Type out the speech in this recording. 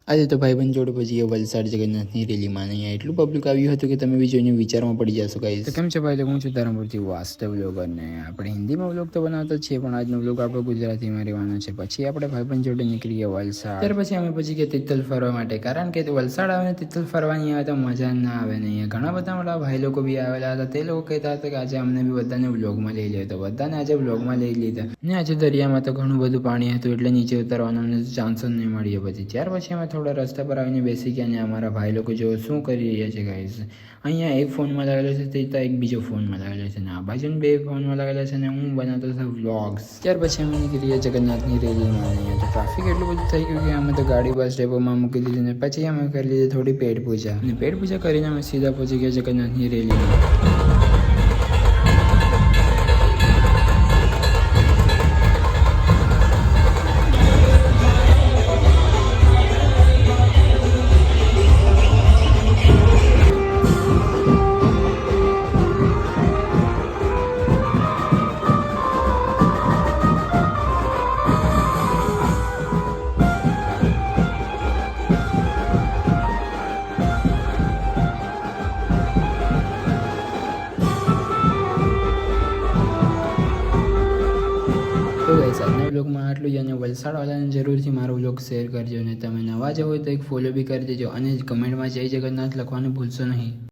આજે તો ભાઈબંધ જોડે પછી વલસાડ જગન્નાથની રેલીમાં અહીંયા એટલું પબ્લિક આવ્યું હતું કે તમે બી જોઈને વિચારમાં પડી જશો ગાઈસ। તો કેમ છે ભાઈ લોકો, હું છું ધરમપુરથી વાસ્તવ વ્લોગ, અને આપણે હિન્દીમાં વ્લોગ તો બનાવતા જ છીએ, પણ આજનો વ્લોગ આપણો ગુજરાતીમાં રહેવાનો છે। પછી આપણે ભાઈબંધ જોડે નીકળી ગયા વલસાડ। ત્યાર પછી અમે પછી ગયા તિથલ ફરવા માટે, કારણ કે વલસાડ આવે ને તિથલ ફરવા નહીં આવે તો મજા ના આવે ને। અહીંયા ઘણા બધા મારા ભાઈ લોકો બી આવેલા હતા, તે લોકો કહેતા હતા કે આજે અમને બી બધાને વ્લોગમાં લઈ લે, તો બધાને આજે વ્લોગમાં લઈ લીધા ને। આજે દરિયામાં તો ઘણું બધું પાણી હતું, એટલે નીચે ઉતરવાનો અમને ચાન્સ જ નહીં મળ્યો। પછી ત્યાર પછી અમે થોડા રસ્તા પર આવીને બેસી ગયા, અને અમારા ભાઈ લોકો જો શું કરી રહ્યા છે ગાઈસ। અહીંયા એક ફોનમાં લાગેલો છે, તે તો એક બીજો ફોનમાં લાગેલો છે, ને આ બાજુ બે ફોનમાં લાગેલા છે, ને હું બનાવતો હતો વ્લોગ્સ। ત્યાર પછી અમે નીકળી ગયા જગન્નાથની રેલીમાં। અહીંયા તો ટ્રાફિક એટલું બધું થઈ ગયું કે અમે તો ગાડી બસ ડેપોમાં મૂકી દીધી, ને પછી અમે કરી લીધી થોડી પેટ પૂજા, અને પેટ પૂજા કરીને અમે સીધા પહોંચી ગયા જગન્નાથની રેલીમાં। તો ગાઈસ, આજના વ્લોગમાં આટલું જ, અને વલસાડવાળાને જરૂરથી મારો વ્લોગ શેર કરજો, અને તમે નવા જ હોય તો એક ફોલો બી કરી દેજો, અને કમેન્ટમાં જય જગન્નાથ લખવાનું ભૂલશો નહીં।